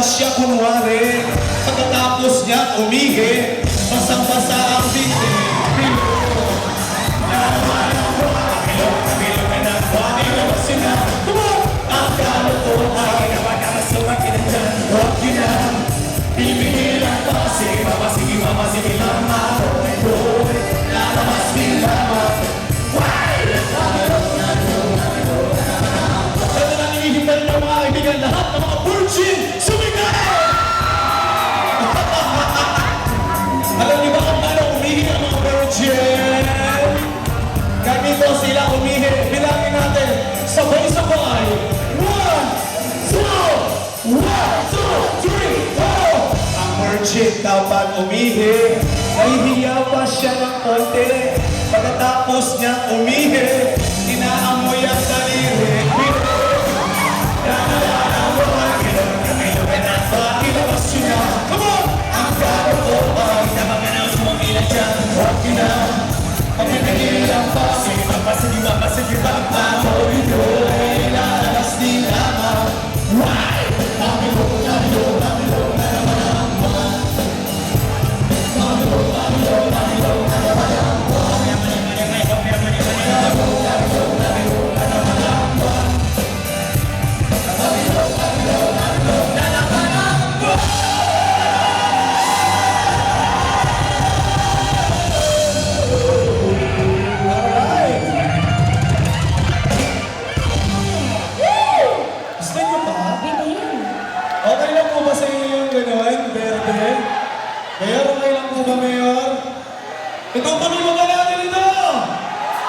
siya kunwari. Pagkatapos niya umihi, basang-basa ang dingding. Lahat ng mga virgin, sumigay! Alam niyo ba kung paano umihi ang mga virgin? Ganito sila umihi. Bilangin natin. Sabay-sabay. 1, 2, 1, 2, 3, 4. Ang virgin dapat umihi. Nahihiya pa siya ng konti. Pagkatapos niya umihi, inaamoy ang sarili. Come on! Ang gano'n ko ay namananaw sa mga ilan dyan. Huwag yun na, pagkakahilang pa. Sige pa, amoy do'y lalabas din lamang. Why? Namilo na naman. Namilo na naman. Okay lang po ba sa inyo yung gano'n, Berde? Mayor, okay lang po ba, Mayor? Ito po yung mga natin ito!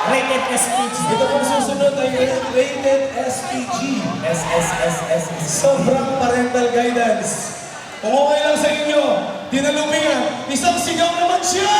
Rated SPG. Ito po susunod ay rated SPG. SSSS. Sobrang parental guidance. Kung okay lang sa inyo, dinalumingan, isang sigaw naman siya!